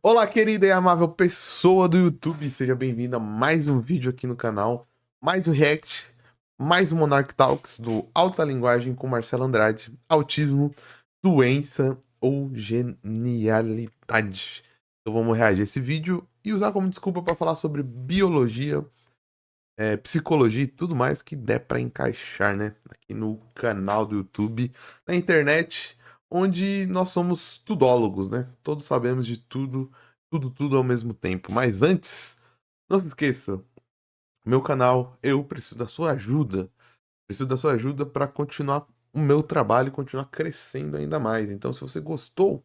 Olá, querida e amável pessoa do YouTube, seja bem-vindo a mais um vídeo aqui no canal, mais um react, mais um Monarch Talks do Alta Linguagem com Marcelo Andrade, autismo, doença ou genialidade. Então vamos reagir a esse vídeo e usar como desculpa para falar sobre biologia, psicologia e tudo mais que der para encaixar, né? Aqui no canal do YouTube, na internet, onde nós somos tudólogos, né? Todos sabemos de tudo, tudo ao mesmo tempo. Mas antes, não se esqueça, meu canal, eu preciso da sua ajuda. Preciso da sua ajuda para continuar o meu trabalho e continuar crescendo ainda mais. Então, se você gostou,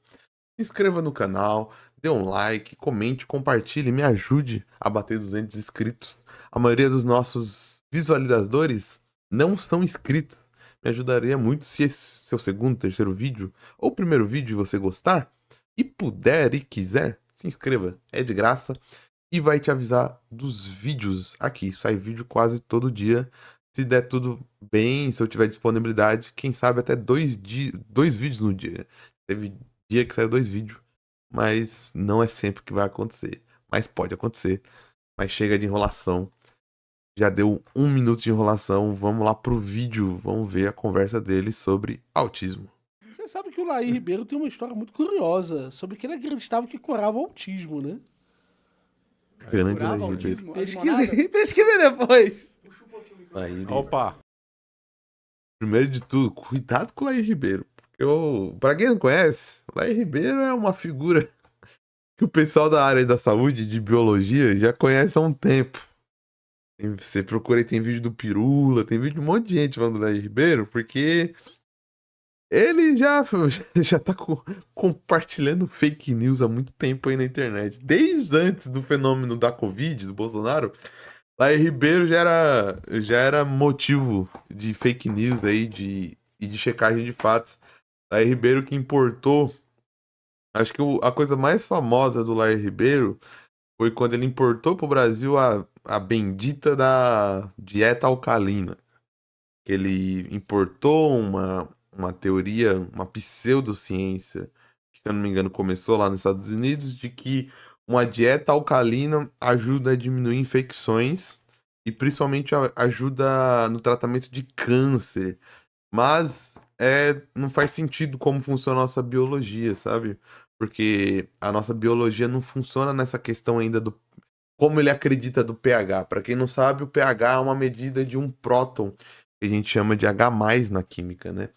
se inscreva no canal, dê um like, comente, compartilhe, me ajude a bater 200 inscritos. A maioria dos nossos visualizadores não são inscritos. Me ajudaria muito se esse seu segundo, terceiro vídeo ou primeiro vídeo você gostar e puder e quiser, se inscreva. É de graça e vai te avisar dos vídeos aqui. Sai vídeo quase todo dia. Se der tudo bem, se eu tiver disponibilidade, quem sabe até dois vídeos no dia. Teve dia que saiu 2 vídeos, mas não é sempre que vai acontecer. Mas pode acontecer. Mas chega de enrolação. Já deu 1 minuto de enrolação. Vamos lá pro vídeo. Vamos ver a conversa dele sobre autismo. Você sabe que o Laí Ribeiro tem uma história muito curiosa sobre que ele acreditava que curava o autismo, né? Grande Curava Laís Ribeiro. autismo? A limonada? Pesquise, pesquise depois. Aí, Opa, primeiro de tudo, cuidado com o Laís Ribeiro. Porque pra quem não conhece, o Laís Ribeiro é uma figura que o pessoal da área da saúde, de biologia, já conhece há um tempo. Você procura aí, tem vídeo do Pirula, tem vídeo de um monte de gente falando do Laís Ribeiro, porque ele já tá compartilhando fake news há muito tempo aí na internet. Desde antes do fenômeno da Covid, do Bolsonaro, Laís Ribeiro já era motivo de fake news aí e de checagem de fatos. Laís Ribeiro que importou. Acho que a coisa mais famosa do Laís Ribeiro foi quando ele importou pro Brasil a bendita da dieta alcalina. Que ele importou uma teoria, uma pseudociência, que se eu não me engano começou lá nos Estados Unidos, de que uma dieta alcalina ajuda a diminuir infecções e principalmente ajuda no tratamento de câncer. Mas não faz sentido como funciona a nossa biologia, sabe? Porque a nossa biologia não funciona nessa questão ainda do como ele acredita do pH. Para quem não sabe, o pH é uma medida de um próton, que a gente chama de H+ na química, né?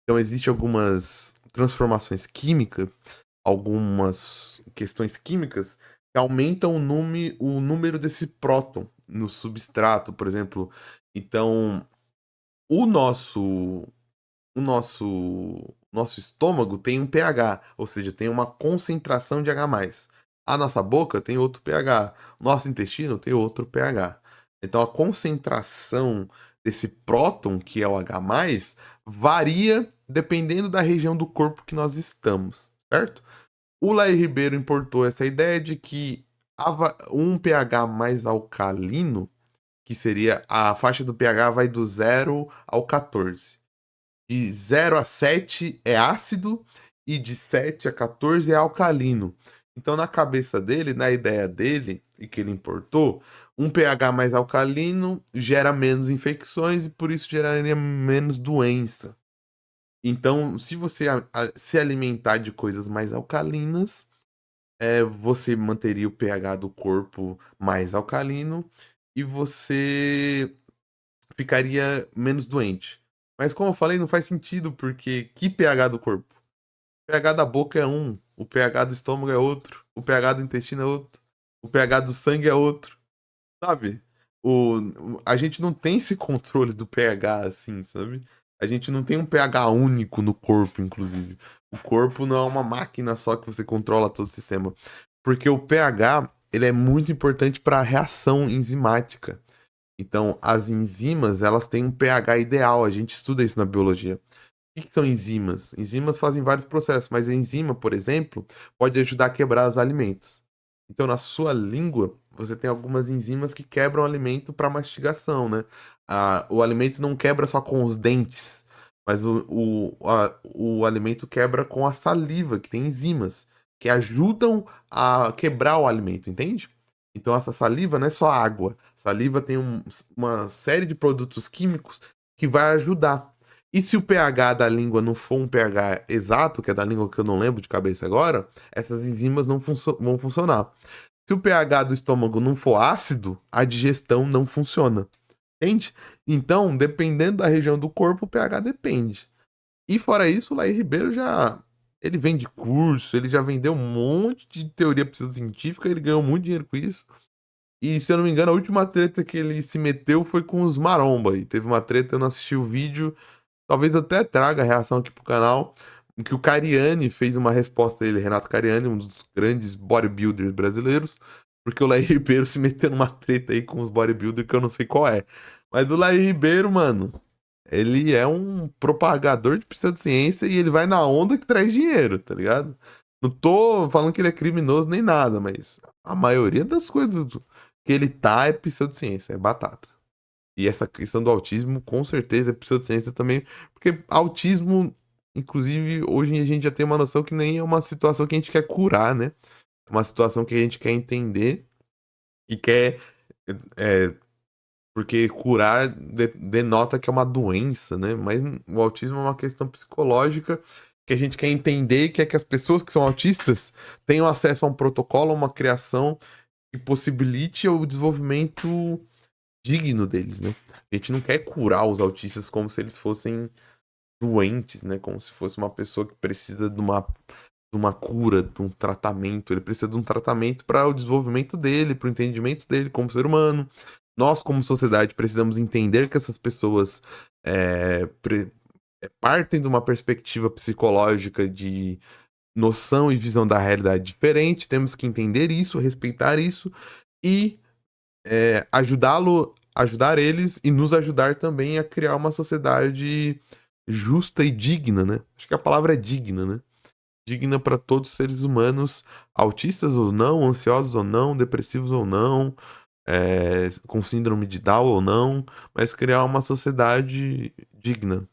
Então existem algumas transformações químicas, algumas questões químicas que aumentam o número desse próton no substrato, por exemplo. Então, o nosso o nosso estômago tem um pH, ou seja, tem uma concentração de H+. A nossa boca tem outro pH, nosso intestino tem outro pH. Então a concentração desse próton, que é o H+, varia dependendo da região do corpo que nós estamos, certo? O Laí Ribeiro importou essa ideia de que um pH mais alcalino, que seria a faixa do pH vai do 0 ao 14. De 0 a 7 é ácido e de 7 a 14 é alcalino. Então, na cabeça dele, na ideia dele, e que ele importou, um pH mais alcalino gera menos infecções e por isso geraria menos doença. Então, se você se alimentar de coisas mais alcalinas, você manteria o pH do corpo mais alcalino e você ficaria menos doente. Mas como eu falei, não faz sentido, porque que pH do corpo? O pH da boca é um, o pH do estômago é outro, o pH do intestino é outro, o pH do sangue é outro, sabe? A gente não tem esse controle do pH assim, sabe? A gente não tem um pH único no corpo, inclusive. O corpo não é uma máquina só que você controla todo o sistema. Porque o pH, ele é muito importante para a reação enzimática. Então, as enzimas, elas têm um pH ideal, a gente estuda isso na biologia. O que são enzimas? Enzimas fazem vários processos, mas a enzima, por exemplo, pode ajudar a quebrar os alimentos. Então, na sua língua, você tem algumas enzimas que quebram o alimento para mastigação, né? O alimento não quebra só com os dentes, mas o alimento quebra com a saliva, que tem enzimas, que ajudam a quebrar o alimento, entende? Então essa saliva não é só água. Saliva tem uma série de produtos químicos que vai ajudar. E se o pH da língua não for um pH exato, que é da língua que eu não lembro de cabeça agora, essas enzimas não vão funcionar. Se o pH do estômago não for ácido, a digestão não funciona. Entende? Então, dependendo da região do corpo, o pH depende. E fora isso, o Laí Ribeiro ele vende curso, ele já vendeu um monte de teoria pseudocientífica, ele ganhou muito dinheiro com isso. E se eu não me engano, a última treta que ele se meteu foi com os maromba. E teve uma treta, eu não assisti o vídeo. Talvez eu até traga a reação aqui pro canal. Que o Cariani fez uma resposta a ele, Renato Cariani, um dos grandes bodybuilders brasileiros. Porque o Laí Ribeiro se meteu numa treta aí com os bodybuilders que eu não sei qual é. Mas o Laí Ribeiro, mano, ele é um propagador de pseudociência e ele vai na onda que traz dinheiro, tá ligado? Não tô falando que ele é criminoso nem nada, mas a maioria das coisas que ele tá é pseudociência, é batata. E essa questão do autismo, com certeza, é pseudociência também, porque autismo, inclusive, hoje a gente já tem uma noção que nem é uma situação que a gente quer curar, né? É uma situação que a gente quer entender e quer. Porque curar denota que é uma doença, né? Mas o autismo é uma questão psicológica que a gente quer entender e quer que as pessoas que são autistas tenham acesso a um protocolo, a uma criação que possibilite o desenvolvimento digno deles, né? A gente não quer curar os autistas como se eles fossem doentes, né? Como se fosse uma pessoa que precisa de uma cura, de um tratamento. Ele precisa de um tratamento para o desenvolvimento dele, para o entendimento dele como ser humano. Nós, como sociedade, precisamos entender que essas pessoas partem de uma perspectiva psicológica de noção e visão da realidade diferente. Temos que entender isso, respeitar isso e ajudar eles e nos ajudar também a criar uma sociedade justa e digna, né? Acho que a palavra é digna, né? Digna para todos os seres humanos, autistas ou não, ansiosos ou não, depressivos ou não, com síndrome de Down ou não, mas criar uma sociedade digna.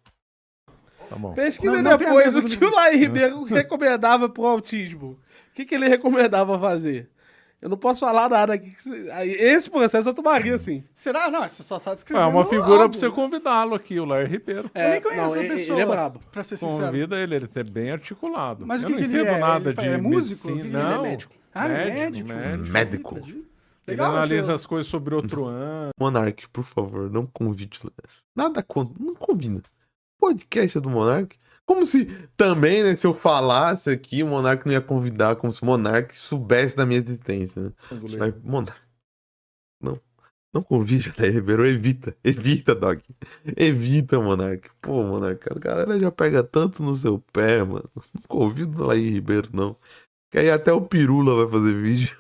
Tá bom. Pesquisa depois o que o Laí Ribeiro recomendava pro autismo. O que ele recomendava fazer? Eu não posso falar nada aqui. Esse processo eu tomaria, assim. Será? Não, você só tá descrevendo. É uma figura pra você convidá-lo aqui, o Laí Ribeiro. Eu nem conheço a pessoa. Ele é brabo. Pra ser sincero. Convida ele é bem articulado. Mas eu o não que entendo ele é? nada Ele de é músico? medicina. Ele é Não, médico. Ah, médico. Médico. Ele Legal, analisa as coisas sobre outro ano. Monark, por favor, não convide. Nada contra. Não combina. Podcast é do Monark. Como se também, né, se eu falasse aqui, o Monark não ia convidar, como se o Monark soubesse da minha existência, né? Mas, Monark, não convide, né, Ribeiro, evita, dog. Evita, Monark. Pô, Monark, a galera já pega tanto no seu pé, mano. Não convido lá aí, Ribeiro, não. Que aí até o Pirula vai fazer vídeo.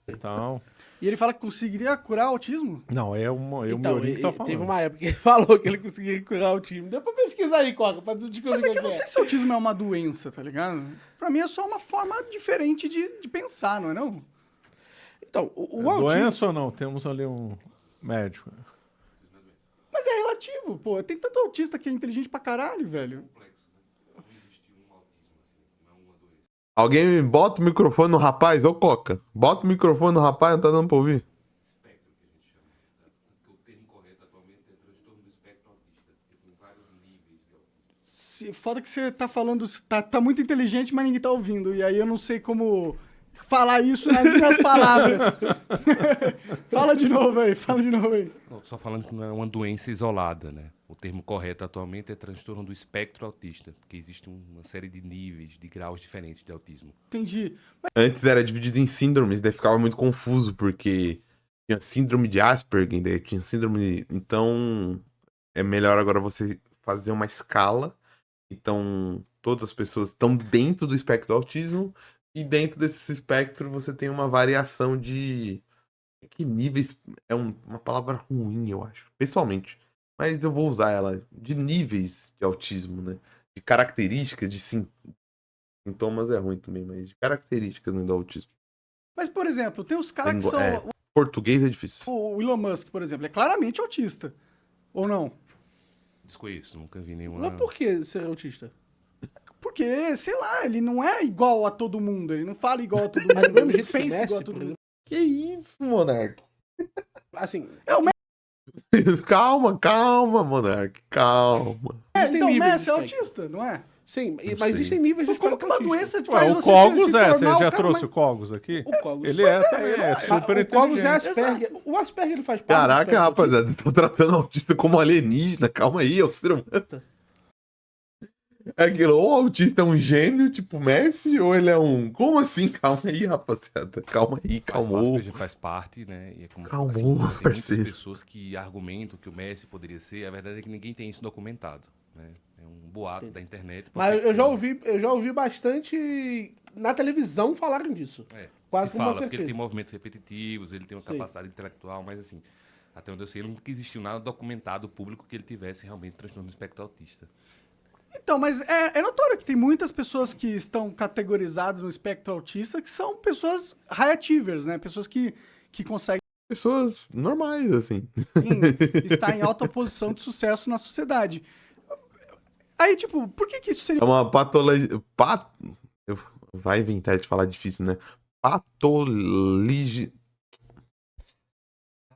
Então... E ele fala que conseguiria curar autismo? Não, o Miorinho que tá falando. Teve uma época que ele falou que ele conseguia curar o time. Deu pra pesquisar aí, Coca, pra descobrir. Mas é que eu não sei se autismo é uma doença, tá ligado? Pra mim é só uma forma diferente de pensar, não é não? Então, o autismo... Doença ou não? Temos ali um médico. Mas é relativo, pô. Tem tanto autista que é inteligente pra caralho, velho. Alguém bota o microfone no rapaz, ô Coca. Bota o microfone no rapaz, não tá dando pra ouvir. Espectro, que a gente chama. O termo correto atualmente é transtorno do espectro autista. Tem vários níveis de autismo. Foda que você tá falando, tá muito inteligente, mas ninguém tá ouvindo. E aí eu não sei como falar isso nas minhas palavras. Fala de novo aí. Não, só falando que não é uma doença isolada, né? O termo correto atualmente é transtorno do espectro autista, porque existe uma série de níveis, de graus diferentes de autismo. Entendi. Antes era dividido em síndromes, daí ficava muito confuso, porque tinha síndrome de Asperger, daí tinha síndrome... Então, é melhor agora você fazer uma escala. Então, todas as pessoas estão dentro do espectro do autismo, e dentro desse espectro você tem uma variação de... Que níveis... É uma palavra ruim, eu acho, pessoalmente. Mas eu vou usar ela. De níveis de autismo, né? De características, de sintomas é ruim também, mas de características, né, do autismo. Mas, por exemplo, tem os caras que são... Português é difícil. O Elon Musk, por exemplo, é claramente autista. Ou não? Desconheço, nunca vi nenhuma... Mas por que ser autista? Porque porque, sei lá, ele não é igual a todo mundo, ele não fala igual a todo mundo, Mas do mesmo ele jeito que o pensa Messi, igual a por todo mundo. exemplo. Que isso, Monark? Assim, Calma, Monark, calma. existem Então o níveis Messi de é espectro. autista, não é? Sim, Não mas sei. existem níveis de Como espectro que uma autista. doença Ué, faz o você Cogos se você tornar já o cara trouxe o mais... Cogos aqui? O Cogos. Ele é Pois é, também, eu é acho. super O Cogos é inteligente. Asperger. O Asperger ele faz parte do Caraca, espectro rapaziada, estão tratando o autista como alienígena. Calma aí, é o ser humano. É aquilo, ou o autista é um gênio, tipo Messi, ou ele é um. Como assim? Calma aí, rapaziada. Calma aí, O calmou. Asperger faz parte, né? E é como, Calmou, assim, tem muitas parceiro. pessoas que argumentam que o Messi poderia ser. A verdade é que ninguém tem isso documentado, né? É um boato da internet. pode ser Mas que eu já ouvi bastante na televisão falarem disso. Quase se com uma fala, porque ele tem certeza. movimentos repetitivos, ele tem uma Sim. capacidade intelectual, mas assim, até onde eu sei, nunca existiu nada documentado público que ele tivesse realmente transtorno do espectro autista. Então, mas é notório que tem muitas pessoas que estão categorizadas no espectro autista que são pessoas high achievers, né? Pessoas que conseguem Pessoas normais, assim. estar em alta posição de sucesso na sociedade. Aí, tipo, por que isso seria É uma patologia. Vai inventar de falar difícil, né? Patologia.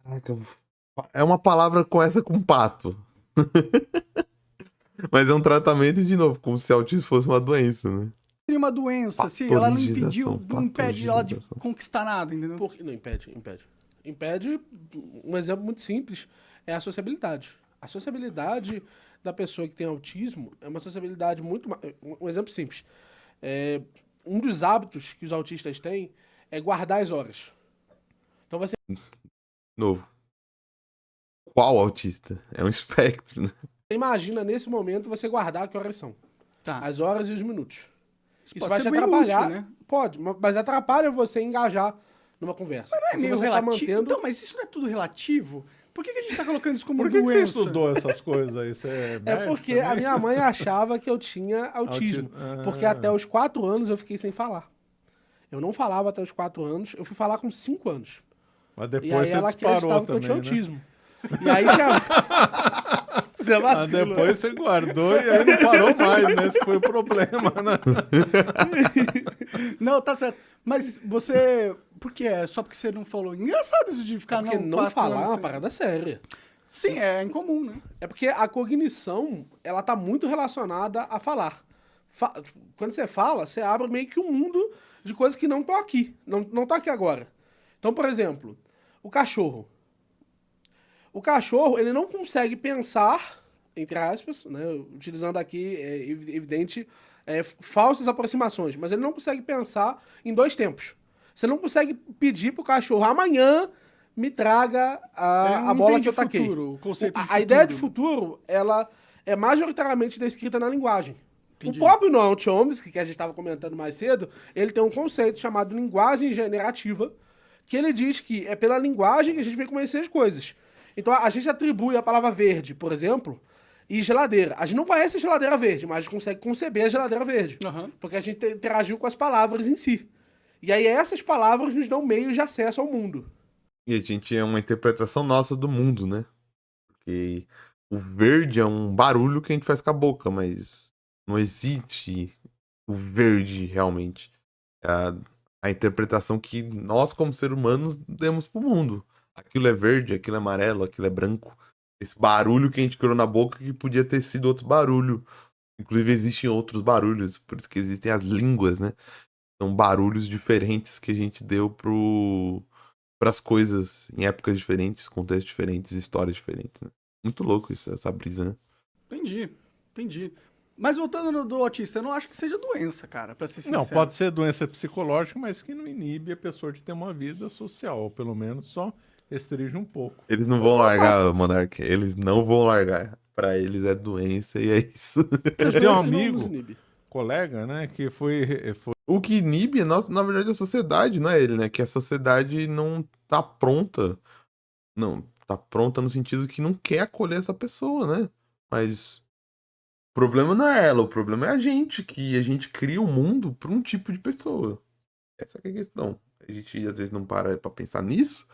Caraca, é uma palavra com essa com pato. Mas é um tratamento, de novo, como se autismo fosse uma doença, né? uma doença, se ela não impediu, Patologização, não impede ela de patologização. conquistar nada, entendeu? Por que não impede? Impede, um exemplo muito simples, é a sociabilidade. A sociabilidade da pessoa que tem autismo é uma sociabilidade muito... Um exemplo simples. Um dos hábitos que os autistas têm é guardar as horas. Então você Novo. Qual autista? É um espectro, né? imagina, nesse momento, você guardar que horas são. Tá. As horas e os minutos. Isso pode vai ser te bem atrapalhar. útil, né? Pode, mas atrapalha você engajar numa conversa. Não é Porque meio você tá relativo. mantendo... Então, mas isso não é tudo relativo? Por que a gente tá colocando isso como Por que você doença? estudou essas coisas aí? Você é É médico porque a também? minha mãe achava que eu tinha autismo. Autismo. Porque até os 4 anos eu fiquei sem falar. Eu não falava até os 4 anos, eu fui falar com 5 anos. Mas E depois aí você ela disparou acreditava que eu também, tinha né? autismo. E aí já... Você Ah, vacila. depois você guardou e aí não parou mais, né? Esse foi o problema, né? Não, tá certo. Mas você... Por que é? Só porque você não falou? Engraçado isso de ficar... Porque não 4 falar é anos uma sem- parada séria. Sim, é incomum, né? É porque a cognição, ela tá muito relacionada a falar. Quando você fala, você abre meio que um mundo de coisas que não estão aqui. Não tá aqui agora. Então, por exemplo, o cachorro. O cachorro, ele não consegue pensar, entre aspas, né, utilizando aqui, é evidente, falsas aproximações, mas ele não consegue pensar em 2 tempos. Você não consegue pedir pro cachorro, amanhã me traga a bola que eu taquei. Futuro, o conceito de A futuro. ideia de futuro, ela é majoritariamente descrita na linguagem. Entendi. O próprio Noam Chomsky, que a gente estava comentando mais cedo, ele tem um conceito chamado linguagem generativa, que ele diz que é pela linguagem que a gente vai conhecer as coisas. Então a gente atribui a palavra verde, por exemplo, e geladeira. A gente não conhece a geladeira verde, mas a gente consegue conceber a geladeira verde. Aham. Porque a gente interagiu com as palavras em si. E aí essas palavras nos dão meios de acesso ao mundo. E a gente é uma interpretação nossa do mundo, né? Porque o verde é um barulho que a gente faz com a boca, mas não existe o verde realmente. É a interpretação que nós, como seres humanos, demos pro mundo. Aquilo é verde, aquilo é amarelo, aquilo é branco. Esse barulho que a gente criou na boca que podia ter sido outro barulho. Inclusive existem outros barulhos, por isso que existem as línguas, né? São barulhos diferentes que a gente deu pras coisas em épocas diferentes, contextos diferentes, histórias diferentes, né? Muito louco isso, essa brisa, né? Entendi. Mas voltando no do autista, eu não acho que seja doença, cara, pra ser sincero. Não, pode ser doença psicológica, mas que não inibe a pessoa de ter uma vida social, ou pelo menos só restringe um pouco. Eles não vão largar, Monark. Eles não vão largar. Pra eles é doença e é isso. Eu tenho um Doenças não nos amigo, inibe. colega, né, que foi O que inibe, na verdade, a sociedade, não é ele, né? Que a sociedade não tá pronta. Não, tá pronta no sentido que não quer acolher essa pessoa, né? Mas o problema não é ela, o problema é a gente, que a gente cria o mundo pra um tipo de pessoa. Essa que é a questão. A gente às vezes não para pra pensar nisso,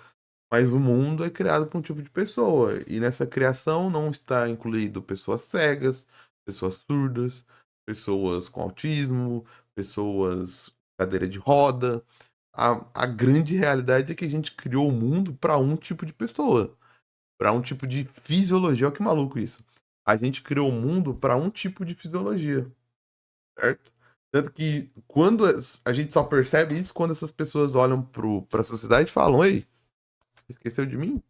mas o mundo é criado por um tipo de pessoa. E nessa criação não está incluído pessoas cegas, pessoas surdas, pessoas com autismo, pessoas com cadeira de roda. A grande realidade é que a gente criou o mundo para um tipo de pessoa, para um tipo de fisiologia. Olha que maluco isso. A gente criou o mundo para um tipo de fisiologia, certo? Tanto que quando a gente só percebe isso quando essas pessoas olham para a sociedade e falam: Ei, esqueceu de mim?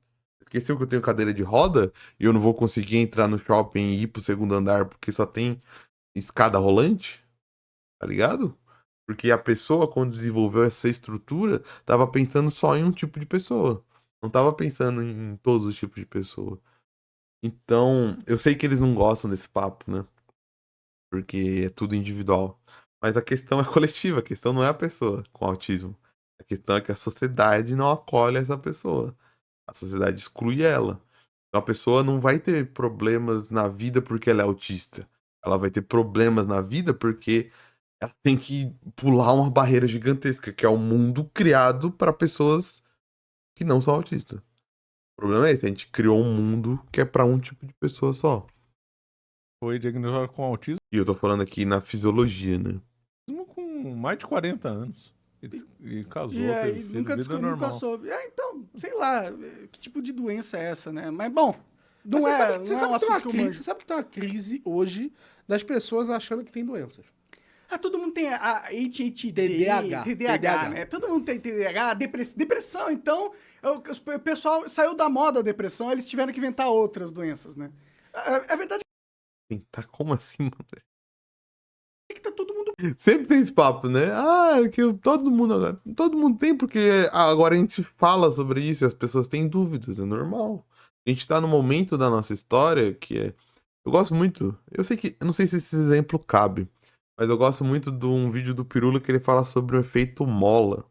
Esqueceu que eu tenho cadeira de roda e eu não vou conseguir entrar no shopping e ir pro segundo andar porque só tem escada rolante? Tá ligado? Porque a pessoa, quando desenvolveu essa estrutura, tava pensando só em um tipo de pessoa. Não tava pensando em todos os tipos de pessoa. Então, eu sei que eles não gostam desse papo, né? Porque é tudo individual. Mas a questão é coletiva, a questão não é a pessoa com autismo. A questão é que a sociedade não acolhe essa pessoa. A sociedade exclui ela. Então a pessoa não vai ter problemas na vida porque ela é autista. Ela vai ter problemas na vida porque ela tem que pular uma barreira gigantesca, que é o mundo criado para pessoas que não são autistas. O problema é esse, a gente criou um mundo que é para um tipo de pessoa só. Foi diagnosticado com autismo E eu tô falando aqui na fisiologia, né? com mais de 40 anos. E casou, E aí teve filho, nunca vida descobri, nunca normal. soube. Então, sei lá, que tipo de doença é essa, né? Mas bom, não Mas é, você não é sabe um que tem uma assunto que eu crise, manjo. você sabe que tem uma crise hoje das pessoas achando que tem doenças. Ah, todo mundo tem a HHD, TDAH, TDAH, né? Todo mundo tem TDAH, depressão, então, o pessoal saiu da moda a depressão, eles tiveram que inventar outras doenças, né? A verdade Tá como assim, mano? é que tá todo mundo Sempre tem esse papo, né? Ah, que todo mundo agora. Todo mundo tem, porque agora a gente fala sobre isso e as pessoas têm dúvidas, é normal. A gente tá no momento da nossa história que é. Eu gosto muito. Eu sei que. Eu não sei se esse exemplo cabe, mas eu gosto muito de um vídeo do Pirula que ele fala sobre o efeito mola.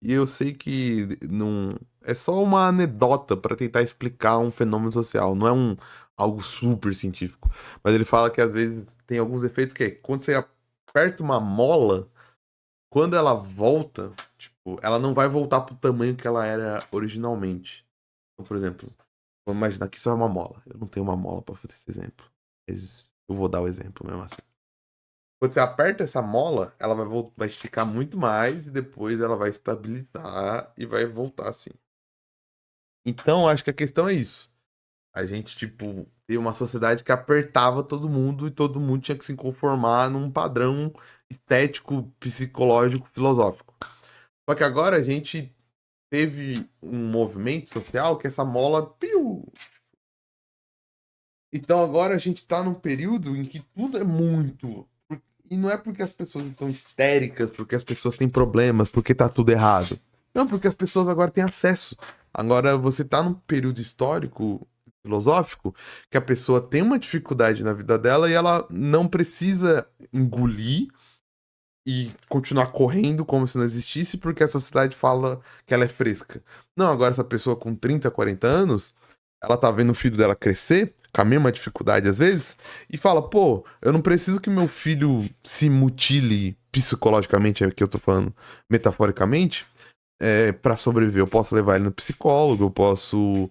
E eu sei que não. É só uma anedota para tentar explicar um fenômeno social, não é algo super científico. Mas ele fala que às vezes tem alguns efeitos que é quando você aperta uma mola, quando ela volta, tipo, ela não vai voltar pro tamanho que ela era originalmente. Então, por exemplo, vamos imaginar que isso é uma mola. Eu não tenho uma mola para fazer esse exemplo. Mas eu vou dar o exemplo mesmo assim. Quando você aperta essa mola, ela vai esticar muito mais e depois ela vai estabilizar e vai voltar assim. Então, acho que a questão é isso. A gente, tipo, tem uma sociedade que apertava todo mundo e todo mundo tinha que se conformar num padrão estético, psicológico, filosófico. Só que agora a gente teve um movimento social que essa mola, piu. Então agora a gente tá num período em que tudo é muito. E não é porque as pessoas estão histéricas, porque as pessoas têm problemas, porque tá tudo errado. Não, porque as pessoas agora têm acesso. Agora você tá num período histórico, filosófico, que a pessoa tem uma dificuldade na vida dela e ela não precisa engolir e continuar correndo como se não existisse, porque a sociedade fala que ela é fresca. Não, agora essa pessoa com 30, 40 anos, ela tá vendo o filho dela crescer, com a mesma dificuldade às vezes, e fala, pô, eu não preciso que meu filho se mutile psicologicamente, é que eu tô falando metaforicamente, para sobreviver. Eu posso levar ele no psicólogo, eu posso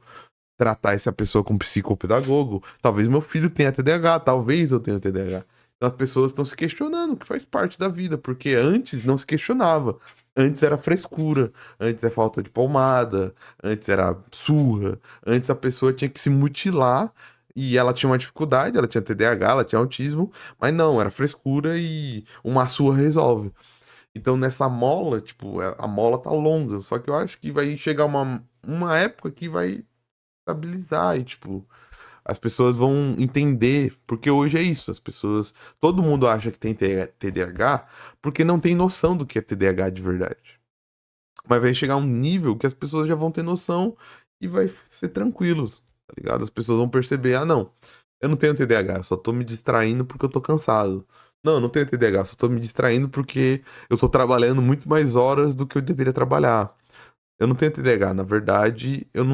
tratar essa pessoa com psicopedagogo. Talvez meu filho tenha TDAH, talvez eu tenha TDAH. Então as pessoas estão se questionando, que faz parte da vida, porque antes não se questionava. Antes era frescura, antes é falta de pomada, antes era surra, antes a pessoa tinha que se mutilar e ela tinha uma dificuldade, ela tinha TDAH, ela tinha autismo, mas não, era frescura e uma surra resolve. Então nessa mola, tipo, a mola tá longa, só que eu acho que vai chegar uma época que vai estabilizar e, tipo, as pessoas vão entender, porque hoje é isso, as pessoas, todo mundo acha que tem TDAH porque não tem noção do que é TDAH de verdade. Mas vai chegar um nível que as pessoas já vão ter noção e vai ser tranquilo, tá ligado? As pessoas vão perceber, ah, não, eu não tenho TDAH, eu só tô me distraindo porque eu tô cansado. Não, eu não tenho TDAH, eu só tô me distraindo porque eu tô trabalhando muito mais horas do que eu deveria trabalhar. Eu não tenho TDAH, na verdade eu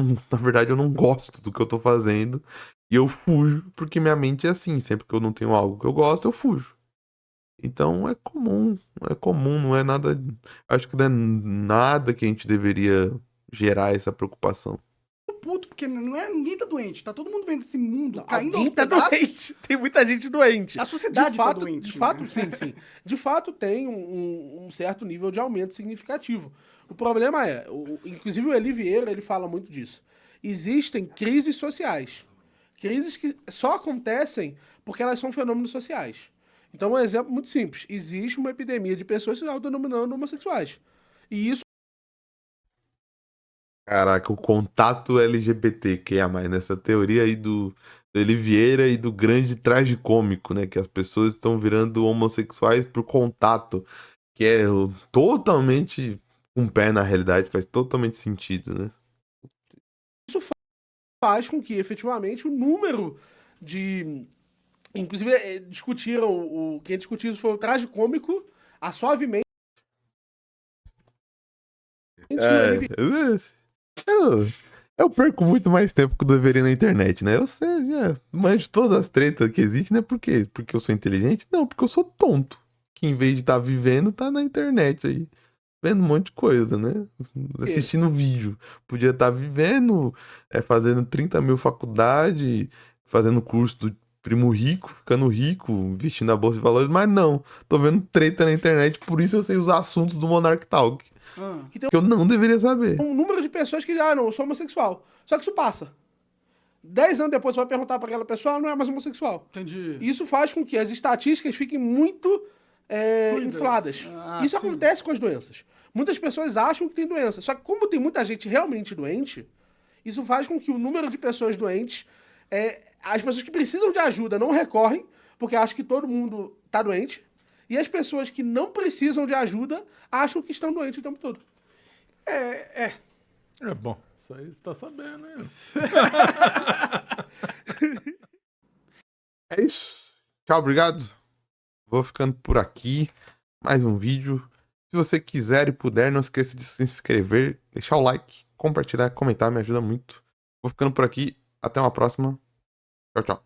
não gosto do que eu tô fazendo e eu fujo porque minha mente é assim, sempre que eu não tenho algo que eu gosto, eu fujo. Então é comum, não é nada, acho que não é nada que a gente deveria gerar essa preocupação. puto, porque ninguém tá doente. Tá todo mundo vendo esse mundo caindo aos Alguém tá pedaços. doente. Tem muita gente doente. A sociedade tá doente. De né? fato, sim. De fato, tem um certo nível de aumento significativo. O problema é, inclusive o Eli Vieira, ele fala muito disso. Existem crises sociais. Crises que só acontecem porque elas são fenômenos sociais. Então, um exemplo muito simples. Existe uma epidemia de pessoas se autodenominando homossexuais. E isso Caraca, o contato LGBTQIA+, nessa teoria aí do Eli Vieira e do grande tragicômico, né? Que as pessoas estão virando homossexuais por contato, que é totalmente um pé na realidade, faz totalmente sentido, né? faz com que, efetivamente, o número de... Inclusive, discutiram... Quem discutiu isso foi o tragicômico, a Suavemente... e o Eli Eu perco muito mais tempo que eu deveria na internet, né? Eu sei, manjo todas as tretas que existem, né? Por quê? Porque eu sou inteligente? Não, porque eu sou tonto. Que em vez de estar vivendo, tá na internet aí. Vendo um monte de coisa, né? Assistindo vídeo. Podia estar vivendo, fazendo 30 mil faculdade, fazendo curso do primo rico, ficando rico, vestindo a bolsa de valores, mas não. Tô vendo treta na internet, por isso eu sei os assuntos do Monarch Talk. que tem Que eu não deveria saber. um número de pessoas que não, eu sou homossexual. Só que isso passa. 10 anos depois você vai perguntar pra aquela pessoa, ela não é mais homossexual. Entendi. Isso faz com que as estatísticas fiquem muito Fluidas. infladas. Ah, Isso sim. acontece com as doenças. Muitas pessoas acham que tem doença. Só que como tem muita gente realmente doente, isso faz com que o número de pessoas doentes... as pessoas que precisam de ajuda não recorrem, porque acham que todo mundo tá doente. E as pessoas que não precisam de ajuda acham que estão doentes o tempo todo. É bom, isso aí você tá sabendo, né? É isso. Tchau, obrigado. Vou ficando por aqui. Mais um vídeo. Se você quiser e puder, não esqueça de se inscrever, deixar o like, compartilhar, comentar, me ajuda muito. Vou ficando por aqui. Até uma próxima. Tchau, tchau.